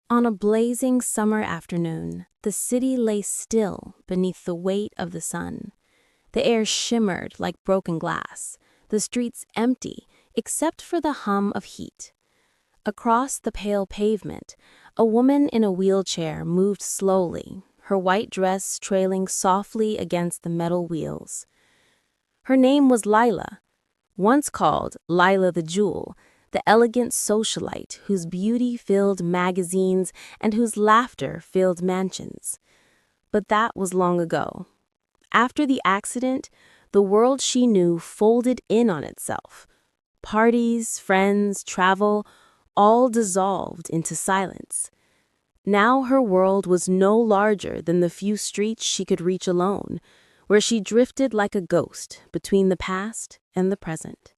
On a blazing summer afternoon, the city lay still beneath the weight of the sun. The air shimmered like broken glass, the streets empty except for the hum of heat. Across the pale pavement, a woman in a wheelchair moved slowly, her white dress trailing softly against the metal wheels. Her name was Lila, once called Lila the Jewel, the elegant socialite whose beauty filled magazines and whose laughter filled mansions. But that was long ago. After the accident, the world she knew folded in on itself. Parties, friends, travel, all dissolved into silence. Now her world was no larger than the few streets she could reach alone, where she drifted like a ghost between the past and the present.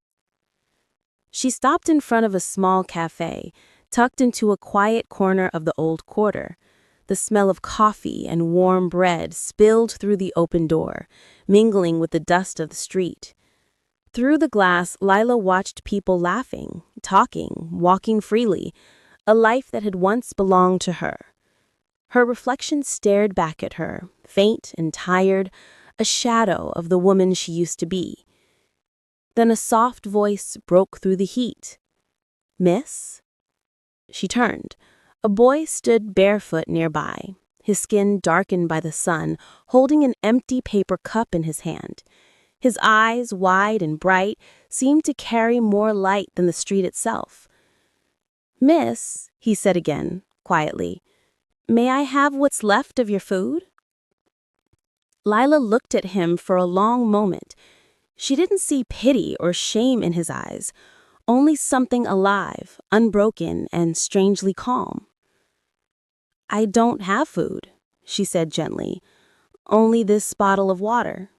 She stopped in front of a small cafe, tucked into a quiet corner of the old quarter. The smell of coffee and warm bread spilled through the open door, mingling with the dust of the street. Through the glass, Lila watched people laughing, talking, walking freely, a life that had once belonged to her. Her reflection stared back at her, faint and tired, a shadow of the woman she used to be. Then a soft voice broke through the heat. "Miss?" She turned. A boy stood barefoot nearby, his skin darkened by the sun, holding an empty paper cup in his hand. His eyes, wide and bright, seemed to carry more light than the street itself. "Miss," he said again, quietly, "may I have what's left of your food?" Lila looked at him for a long moment. She didn't see pity or shame in his eyes, only something alive, unbroken, and strangely calm. "I don't have food," she said gently, "only this bottle of water."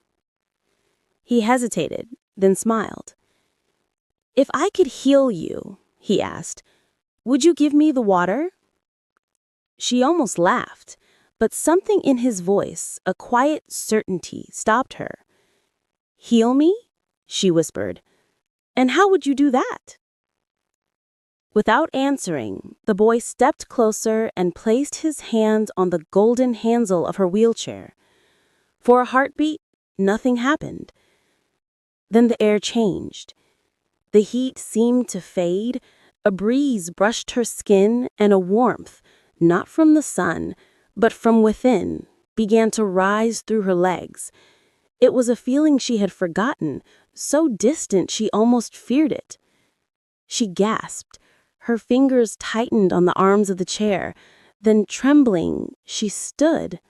He hesitated, then smiled. "If I could heal you," he asked, "would you give me the water?" She almost laughed, but something in his voice, a quiet certainty, stopped her. "Heal me?" she whispered. "And how would you do that?" Without answering, the boy stepped closer and placed his hand on the golden handle of her wheelchair. For a heartbeat, nothing happened. Then the air changed. The heat seemed to fade, a breeze brushed her skin, and a warmth, not from the sun, but from within, began to rise through her legs. It was a feeling she had forgotten, so distant she almost feared it. She gasped. Her fingers tightened on the arms of the chair. Then, trembling, she stood.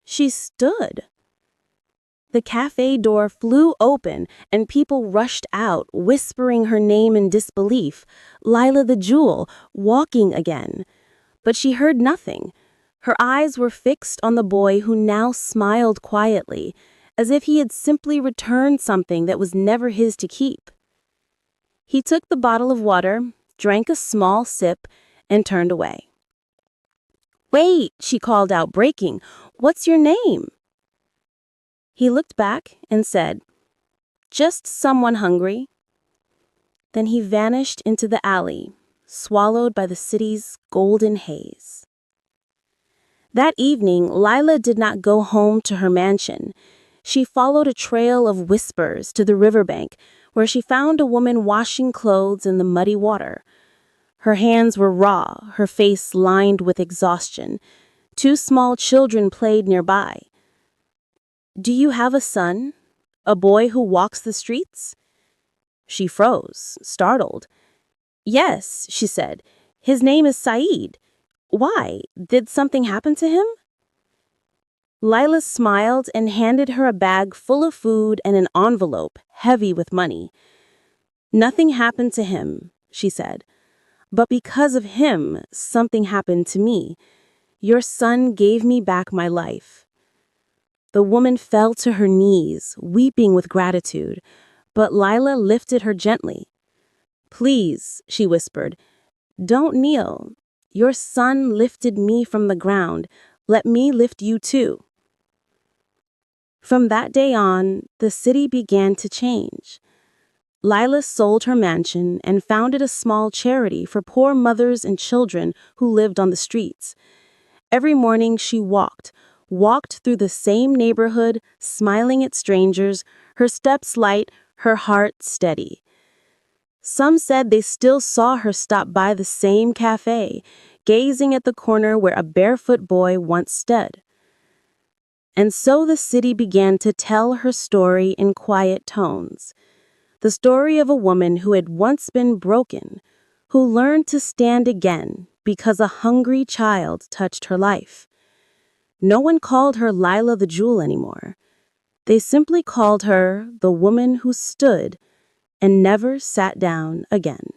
She stood. The cafe door flew open, and people rushed out, whispering her name in disbelief. Lila the Jewel, walking again. But she heard nothing. Her eyes were fixed on the boy who now smiled quietly, as if he had simply returned something that was never his to keep. He took the bottle of water, drank a small sip, and turned away. "Wait," she called out, breaking. "What's your name?" He looked back and said, "Just someone hungry." Then he vanished into the alley, swallowed by the city's golden haze. That evening, Lila did not go home to her mansion. She followed a trail of whispers to the riverbank, where she found a woman washing clothes in the muddy water. Her hands were raw, her face lined with exhaustion. Two small children played nearby. "Do you have a son? A boy who walks the streets?" She froze, startled. "Yes," she said. "His name is Saeed. Why? Did something happen to him?" Lila smiled and handed her a bag full of food and an envelope heavy with money. "Nothing happened to him," she said. "But because of him, something happened to me. Your son gave me back my life." The woman fell to her knees, weeping with gratitude, but Lila lifted her gently. "Please," she whispered, "don't kneel. Your son lifted me from the ground. Let me lift you too." From that day on, the city began to change. Lila sold her mansion and founded a small charity for poor mothers and children who lived on the streets. Every morning she walked through the same neighborhood, smiling at strangers, her steps light, her heart steady. Some said they still saw her stop by the same cafe, gazing at the corner where a barefoot boy once stood. And so the city began to tell her story in quiet tones. The story of a woman who had once been broken, who learned to stand again because a hungry child touched her life. No one called her Lila the Jewel anymore. They simply called her the woman who stood and never sat down again.